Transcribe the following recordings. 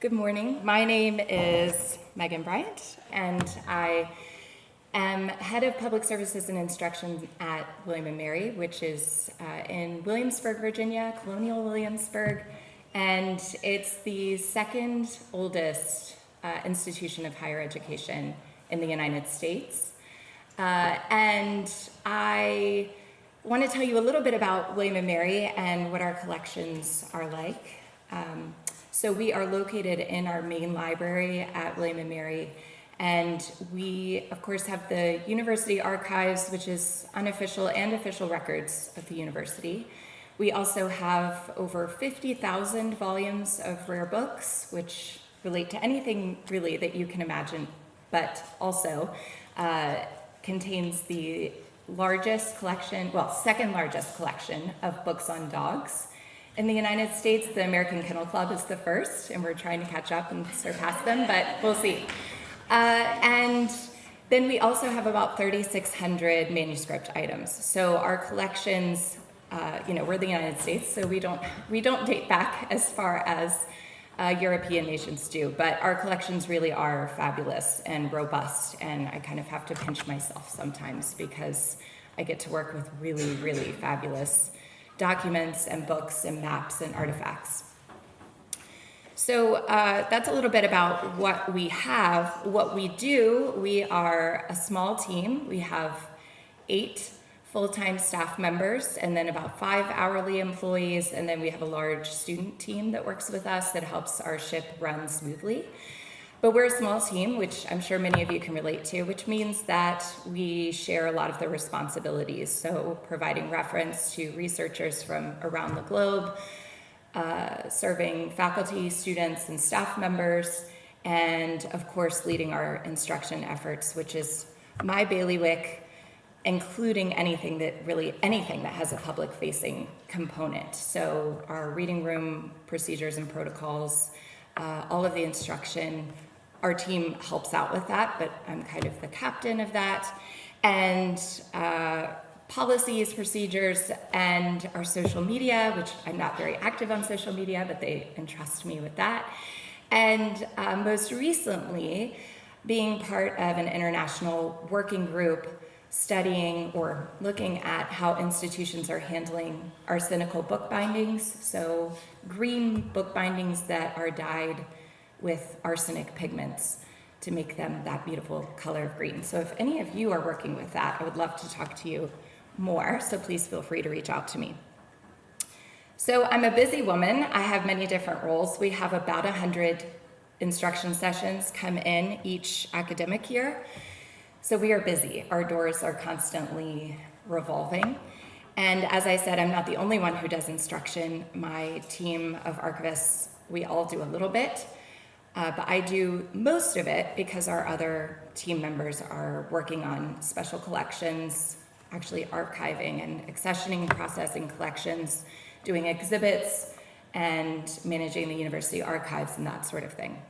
Good morning. My name is Meghan Bryant, and I am head of public services and instruction at William & Mary, which is in Williamsburg, Virginia, colonial Williamsburg, and it's the second oldest institution of higher education in the United States. And I want to tell you a little bit about William & Mary and what our collections are like. So we are located in our main library at William & Mary, and we, of course, have the university archives, which is unofficial and official records of the university. We also have over 50,000 volumes of rare books, which relate to anything really that you can imagine, but also contains the largest collection, second largest collection of books on dogs. In the United States, the American Kennel Club is the first, and we're trying to catch up and surpass them, but we'll see. And then we also have about 3,600 manuscript items. So our collections, we're the United States, so we don't date back as far as European nations do, but our collections really are fabulous and robust, and I kind of have to pinch myself sometimes because I get to work with really, really fabulous documents and books and maps and artifacts. So that's a little bit about what we have. What we do, we are a small team. We have 8 full-time staff members and then about 5 hourly employees, and then we have a large student team that works with us that helps our ship run smoothly. But we're a small team, which I'm sure many of you can relate to, which means that we share a lot of the responsibilities. So providing reference to researchers from around the globe, serving faculty, students, and staff members, and of course leading our instruction efforts, which is my bailiwick, including anything that has a public-facing component. So our reading room procedures and protocols, all of the instruction. Our team helps out with that, but I'm kind of the captain of that. And policies, procedures, and our social media, which I'm not very active on social media, but they entrust me with that. And most recently, being part of an international working group studying or looking at how institutions are handling arsenical book bindings, so green book bindings that are dyed with arsenic pigments to make them that beautiful color of green. So if any of you are working with that, I would love to talk to you more, so please feel free to reach out to me. So I'm a busy woman. I have many different roles. We have about 100 instruction sessions come in each academic year. So we are busy. Our doors are constantly revolving. And as I said, I'm not the only one who does instruction. My team of archivists, we all do a little bit. But I do most of it because our other team members are working on special collections, actually archiving and accessioning, processing collections, doing exhibits, and managing the university archives and that sort of thing.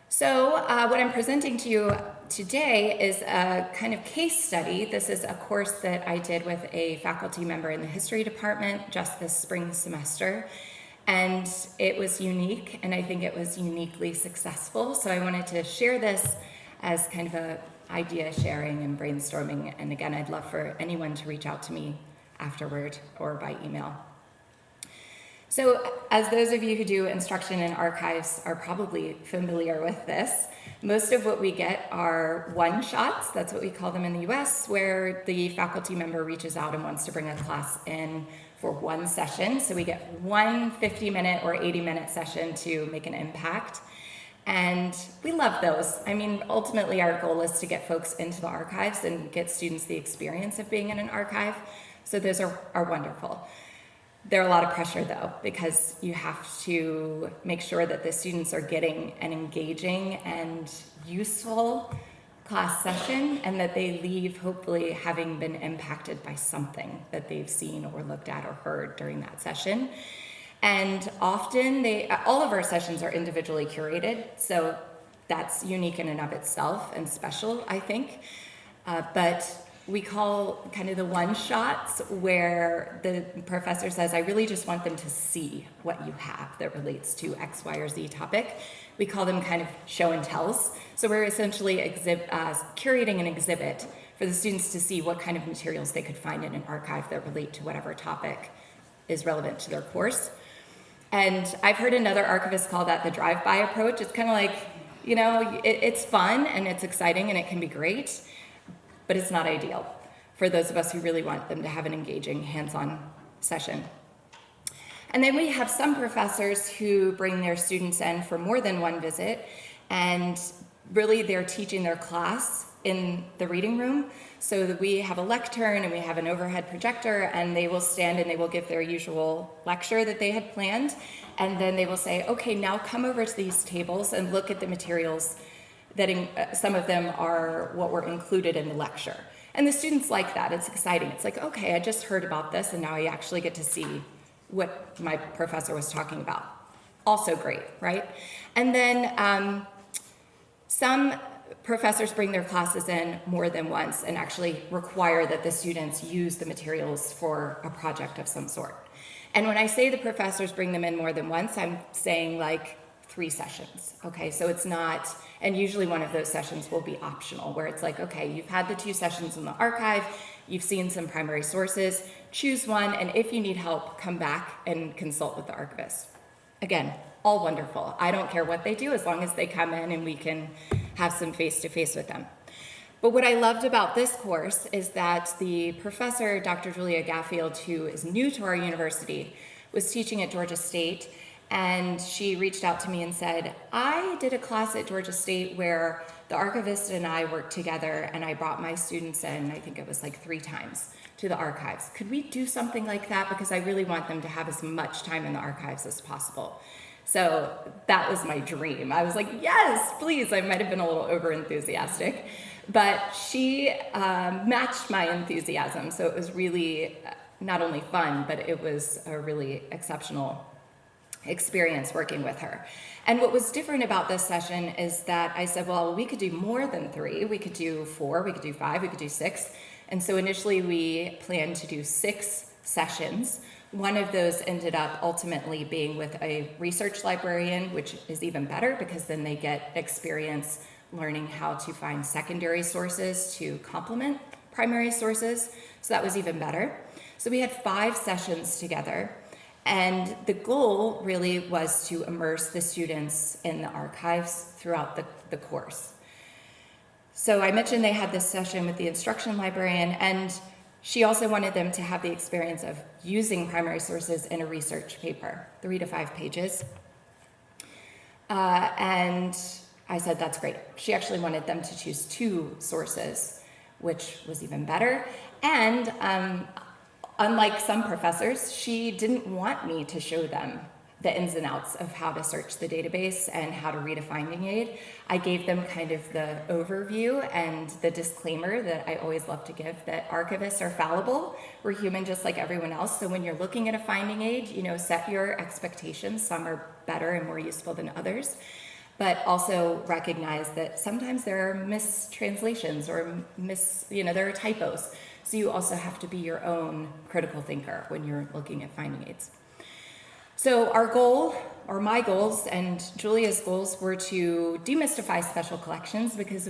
So what I'm presenting to you today is a kind of case study. This is a course that I did with a faculty member in the history department just this spring semester. And it was unique, and I think it was uniquely successful. So I wanted to share this as kind of a idea sharing and brainstorming. And again, I'd love for anyone to reach out to me afterward or by email. So as those of you who do instruction in archives are probably familiar with this, most of what we get are one-shots, that's what we call them in the US, where the faculty member reaches out and wants to bring a class in for one session. So we get one 50-minute or 80-minute session to make an impact. And we love those. I mean, ultimately our goal is to get folks into the archives and get students the experience of being in an archive. So those are wonderful. They're a lot of pressure though, because you have to make sure that the students are getting an engaging and useful class session, and that they leave hopefully having been impacted by something that they've seen or looked at or heard during that session. And often all of our sessions are individually curated, so that's unique in and of itself and special, I think. But we call kind of the one-shots where the professor says, I really just want them to see what you have that relates to X, Y, or Z topic. We call them kind of show and tells. So we're essentially curating an exhibit for the students to see what kind of materials they could find in an archive that relate to whatever topic is relevant to their course. And I've heard another archivist call that the drive-by approach. It's kind of like, you know, it's fun and it's exciting and it can be great, but it's not ideal for those of us who really want them to have an engaging hands-on session. And then we have some professors who bring their students in for more than one visit, and really they're teaching their class in the reading room. So that we have a lectern and we have an overhead projector, and they will stand and they will give their usual lecture that they had planned. And then they will say, okay, now come over to these tables and look at the materials that some of them are what were included in the lecture. And the students like that. It's exciting. It's like, okay, I just heard about this and now I actually get to see what my professor was talking about. Also great, right? And then some professors bring their classes in more than once and actually require that the students use the materials for a project of some sort. And when I say the professors bring them in more than once, I'm saying like 3 sessions, okay? So it's not, and usually one of those sessions will be optional, where it's like, okay, you've had the 2 sessions in the archive, you've seen some primary sources, choose one, and if you need help, come back and consult with the archivist. Again, all wonderful. I don't care what they do as long as they come in and we can have some face-to-face with them. But what I loved about this course is that the professor, Dr. Julia Gaffield, who is new to our university, was teaching at Georgia State, and she reached out to me and said, I did a class at Georgia State where the archivist and I worked together, and I brought my students in, I think it was like 3 times, to the archives. Could we do something like that? Because I really want them to have as much time in the archives as possible. So that was my dream. I was like, yes, please. I might have been a little over-enthusiastic, but she matched my enthusiasm. So it was really not only fun, but it was a really exceptional experience working with her. And what was different about this session is that I said, well, we could do more than 3. We could do 4, we could do 5, we could do 6. And so initially we planned to do 6 sessions. One of those ended up ultimately being with a research librarian, which is even better because then they get experience learning how to find secondary sources to complement primary sources. So that was even better. So we had 5 sessions together. And the goal really was to immerse the students in the archives throughout the course. So I mentioned they had this session with the instruction librarian, and she also wanted them to have the experience of using primary sources in a research paper, 3 to 5 pages. And I said, that's great. She actually wanted them to choose 2 sources, which was even better. And unlike some professors, she didn't want me to show them the ins and outs of how to search the database and how to read a finding aid. I gave them kind of the overview and the disclaimer that I always love to give, that archivists are fallible. We're human just like everyone else. So when you're looking at a finding aid, set your expectations. Some are better and more useful than others. But also recognize that sometimes there are mistranslations or there are typos. So you also have to be your own critical thinker when you're looking at finding aids. So our goal, or my goals, and Julia's goals were to demystify special collections because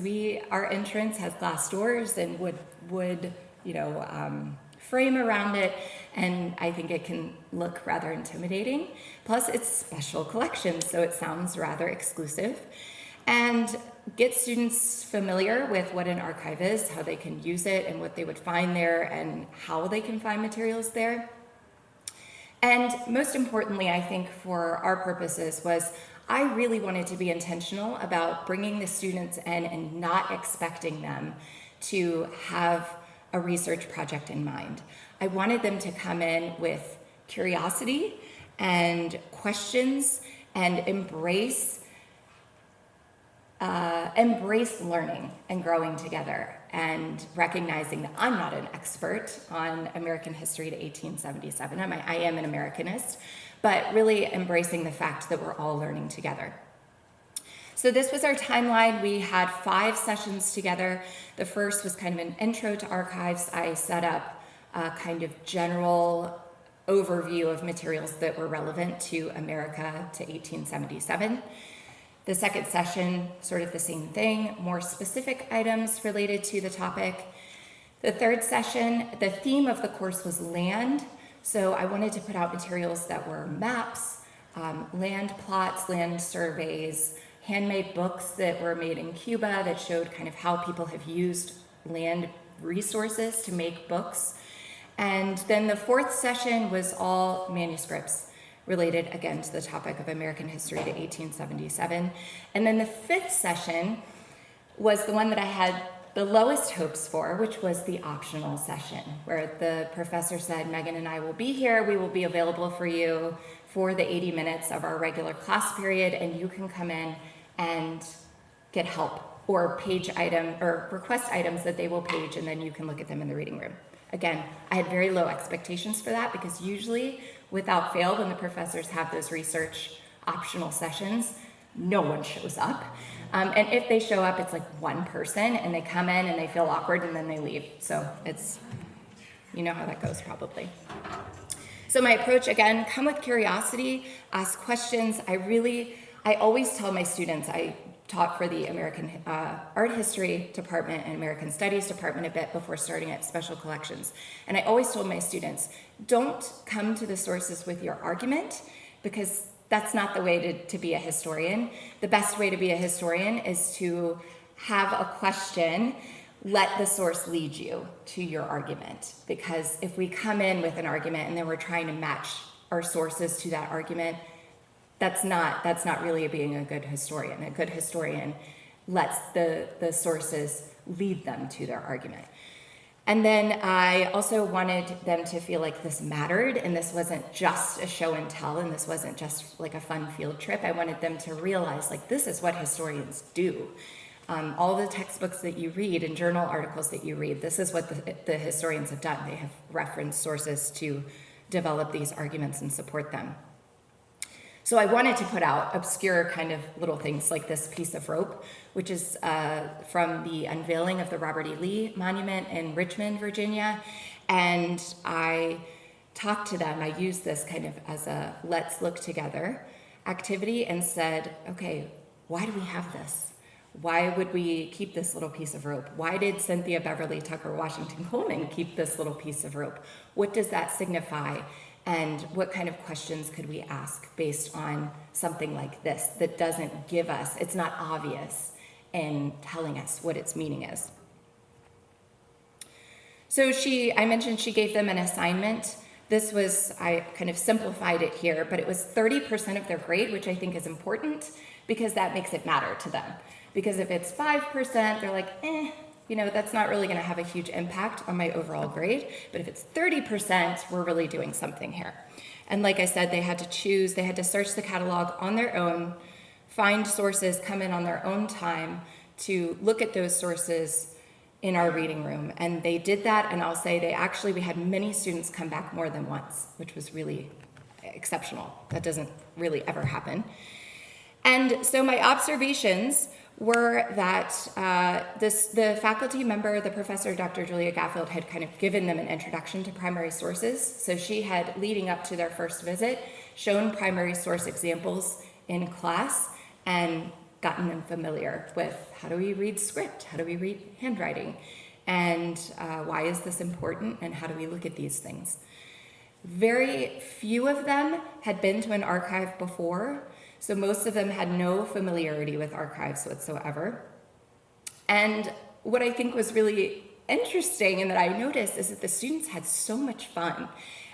our entrance has glass doors and wood frame around it, and I think it can look rather intimidating. Plus, it's special collections, so it sounds rather exclusive. And get students familiar with what an archive is, how they can use it, and what they would find there, and how they can find materials there. And most importantly, I think for our purposes was I really wanted to be intentional about bringing the students in and not expecting them to have a research project in mind. I wanted them to come in with curiosity and questions and embrace learning and growing together, and recognizing that I'm not an expert on American history to 1877. I am an Americanist, but really embracing the fact that we're all learning together. So this was our timeline. We had 5 sessions together. The first was kind of an intro to archives. I set up a kind of general overview of materials that were relevant to America to 1877. The second session, sort of the same thing, more specific items related to the topic. The third session, the theme of the course was land. So I wanted to put out materials that were maps, land plots, land surveys, handmade books that were made in Cuba that showed kind of how people have used land resources to make books. And then the fourth session was all manuscripts related, again, to the topic of American history to 1877. And then the fifth session was the one that I had the lowest hopes for, which was the optional session, where the professor said, Meghan and I will be here. We will be available for you for the 80 minutes of our regular class period, and you can come in and get help or page item or request items that they will page, and then you can look at them in the reading room. Again, I had very low expectations for that because usually, without fail, when the professors have those research optional sessions, no one shows up. And if they show up, it's like one person, and they come in and they feel awkward and then they leave. So it's, you know how that goes probably. So my approach, again, come with curiosity, ask questions. I always tell my students, I taught for the American Art History Department and American Studies Department a bit before starting at Special Collections. And I always told my students, don't come to the sources with your argument, because that's not the way to be a historian. The best way to be a historian is to have a question, let the source lead you to your argument. Because if we come in with an argument and then we're trying to match our sources to that argument, that's not really being a good historian. A good historian lets the sources lead them to their argument. And then I also wanted them to feel like this mattered, and this wasn't just a show and tell, and this wasn't just like a fun field trip. I wanted them to realize, like, this is what historians do. All the textbooks that you read and journal articles that you read, this is what the historians have done. They have referenced sources to develop these arguments and support them. So I wanted to put out obscure kind of little things like this piece of rope, which is from the unveiling of the Robert E. Lee Monument in Richmond, Virginia. And I talked to them. I used this kind of as a let's look together activity and said, okay, why do we have this? Why would we keep this little piece of rope? Why did Cynthia Beverly Tucker Washington Coleman keep this little piece of rope? What does that signify? And what kind of questions could we ask based on something like this that doesn't give us, it's not obvious in telling us what its meaning is. So I mentioned she gave them an assignment. This was, I kind of simplified it here, but it was 30% of their grade, which I think is important because that makes it matter to them. Because if it's 5%, they're like, that's not really going to have a huge impact on my overall grade. But if it's 30%, we're really doing something here. And like I said, they had to search the catalog on their own, find sources, come in on their own time to look at those sources in our reading room. And they did that, and I'll say we had many students come back more than once, which was really exceptional. That doesn't really ever happen. And so my observations were that the faculty member, the professor, Dr. Julia Gaffield, had kind of given them an introduction to primary sources. So she had, leading up to their first visit, shown primary source examples in class and gotten them familiar with how do we read script, how do we read handwriting, and why is this important, and how do we look at these things. Very few of them had been to an archive before, so most of them had no familiarity with archives whatsoever. And what I think was really interesting and that I noticed is that the students had so much fun.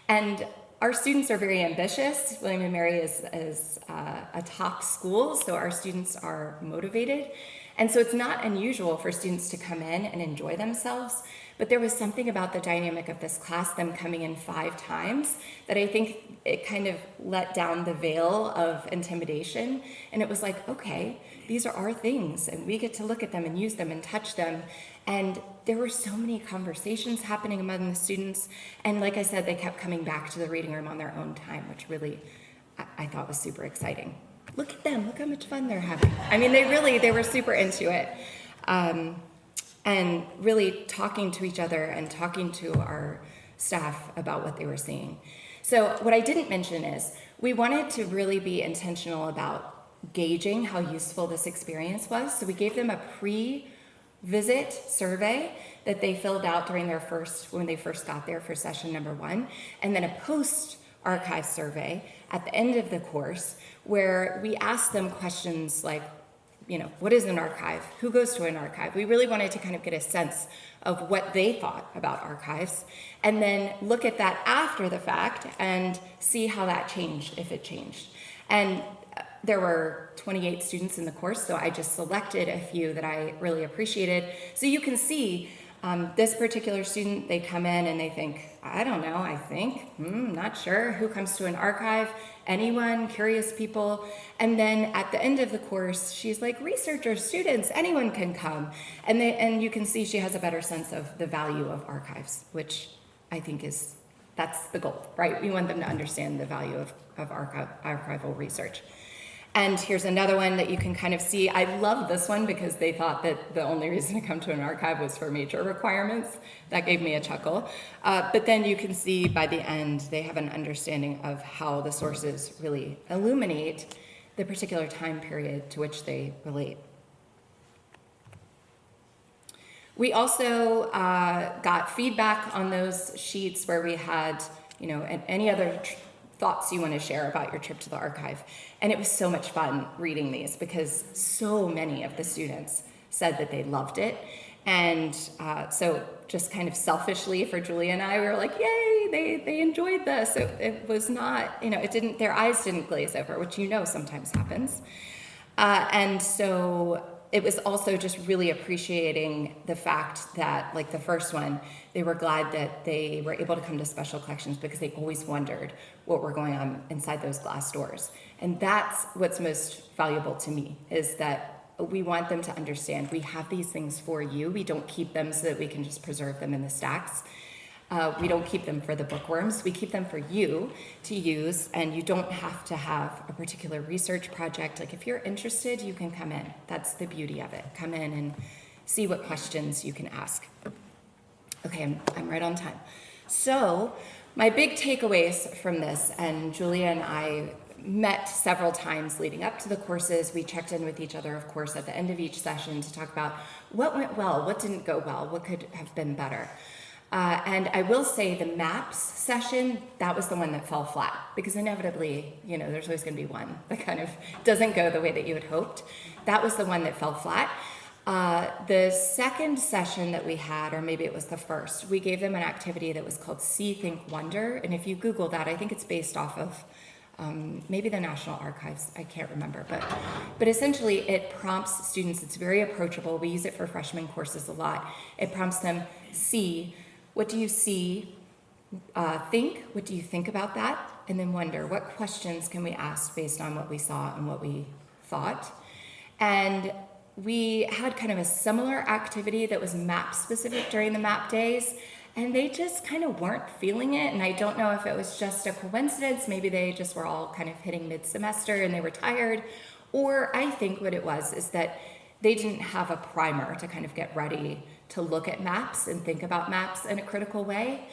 And our students are very ambitious. William & Mary is a top school, so our students are motivated. And so it's not unusual for students to come in and enjoy themselves. But there was something about the dynamic of this class, them coming in 5 times, that I think it kind of let down the veil of intimidation. And it was like, okay, these are our things, and we get to look at them and use them and touch them. And there were so many conversations happening among the students. And like I said, they kept coming back to the reading room on their own time, which really I thought was super exciting. look at them, look how much fun they're having. I mean, they were super into it. And really talking to each other and talking to our staff about what they were seeing. So what I didn't mention is we wanted to really be intentional about gauging how useful this experience was. So we gave them a pre-visit survey that they filled out when they first got there for session number 1, and then a post-archive survey at the end of the course where we asked them questions like, what is an archive? Who goes to an archive? We really wanted to kind of get a sense of what they thought about archives, and then look at that after the fact and see how that changed, if it changed. And there were 28 students in the course, so I just selected a few that I really appreciated. So you can see this particular student, they come in and they think, I don't know, not sure. Who comes to an archive? Anyone, curious people. And then at the end of the course, she's like, researchers, students, anyone can come. And you can see she has a better sense of the value of archives, which I think that's the goal, right? We want them to understand the value of archival research. And here's another one that you can kind of see. I love this one because they thought that the only reason to come to an archive was for major requirements. That gave me a chuckle. But then you can see by the end, they have an understanding of how the sources really illuminate the particular time period to which they relate. We also got feedback on those sheets where we had, any other thoughts you want to share about your trip to the archive. And it was so much fun reading these because so many of the students said that they loved it. And so just kind of selfishly for Julia and I, we were like, yay, they enjoyed this. It was not, their eyes didn't glaze over, which sometimes happens. And so it was also just really appreciating the fact that, like the first one, they were glad that they were able to come to special collections because they always wondered what were going on inside those glass doors. And that's what's most valuable to me, is that we want them to understand we have these things for you. We don't keep them so that we can just preserve them in the stacks. We don't keep them for the bookworms. We keep them for you to use, and you don't have to have a particular research project. Like if you're interested, you can come in. That's the beauty of it. Come in and see what questions you can ask. Okay, I'm right on time. So my big takeaways from this, and Julia and I met several times leading up to the courses. We checked in with each other, of course, at the end of each session to talk about what went well, what didn't go well, what could have been better. And I will say the maps session, that was the one that fell flat because inevitably, there's always going to be one that kind of doesn't go the way that you had hoped. That was the one that fell flat. The second session that we had, or maybe it was the first, we gave them an activity that was called See, Think, Wonder. And if you Google that, I think it's based off of maybe the National Archives, I can't remember, but essentially it prompts students, it's very approachable, we use it for freshman courses a lot. It prompts them, see, what do you see? Think, what do you think about that? And then wonder, what questions can we ask based on what we saw and what we thought? And we had kind of a similar activity that was map specific during the map days, and they just kind of weren't feeling it. And I don't know if it was just a coincidence, maybe they just were all kind of hitting mid-semester and they were tired, or I think what it was is that they didn't have a primer to kind of get ready to look at maps and think about maps in a critical way.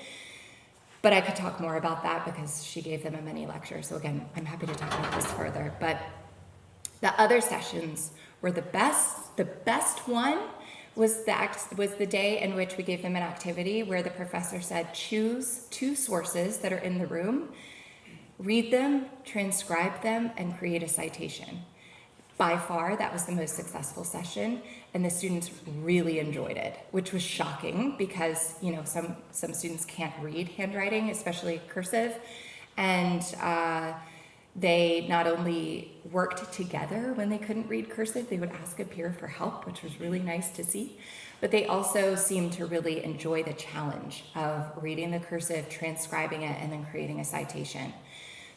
But I could talk more about that because she gave them a mini lecture. So again, I'm happy to talk about this further. But the other sessions were the best. The best one was the day in which we gave them an activity where the professor said, choose 2 sources that are in the room, read them, transcribe them, and create a citation. By far, that was the most successful session, and the students really enjoyed it, which was shocking because, some students can't read handwriting, especially cursive, and they not only worked together when they couldn't read cursive, they would ask a peer for help, which was really nice to see, but they also seemed to really enjoy the challenge of reading the cursive, transcribing it, and then creating a citation.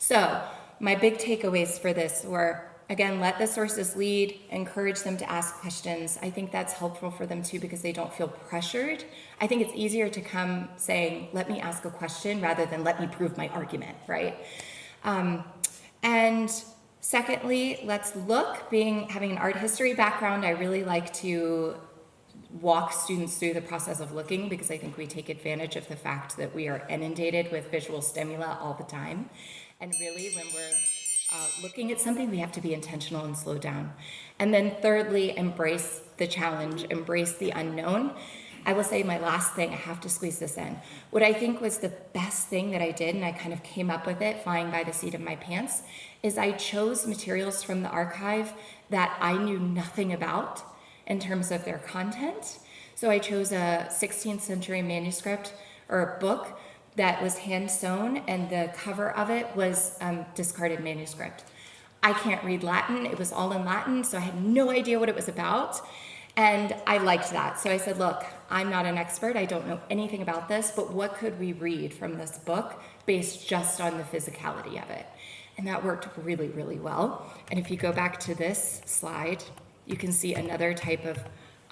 So my big takeaways for this were, again, let the sources lead, encourage them to ask questions. I think that's helpful for them too because they don't feel pressured. I think it's easier to come saying, let me ask a question rather than let me prove my argument, right? And Secondly, let's look. Having an art history background, I really like to walk students through the process of looking because I think we take advantage of the fact that we are inundated with visual stimuli all the time. And really, when we're looking at something, we have to be intentional and slow down. And then thirdly, embrace the challenge, embrace the unknown. I will say my last thing, I have to squeeze this in. What I think was the best thing that I did, and I kind of came up with it flying by the seat of my pants, is I chose materials from the archive that I knew nothing about in terms of their content. So I chose a 16th century manuscript or a book that was hand sewn, and the cover of it was discarded manuscript. I can't read Latin. It was all in Latin, so I had no idea what it was about. And I liked that. So I said, look, I'm not an expert. I don't know anything about this, but what could we read from this book based just on the physicality of it? And that worked really, really well. And if you go back to this slide, you can see another type of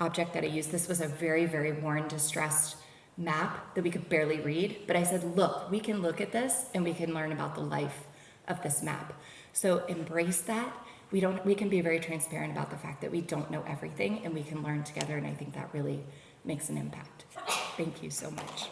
object that I used. This was a very, very worn, distressed map that we could barely read. But I said, look, we can look at this and we can learn about the life of this map. So embrace that. We can be very transparent about the fact that we don't know everything, and we can learn together, and I think that really makes an impact. Thank you so much.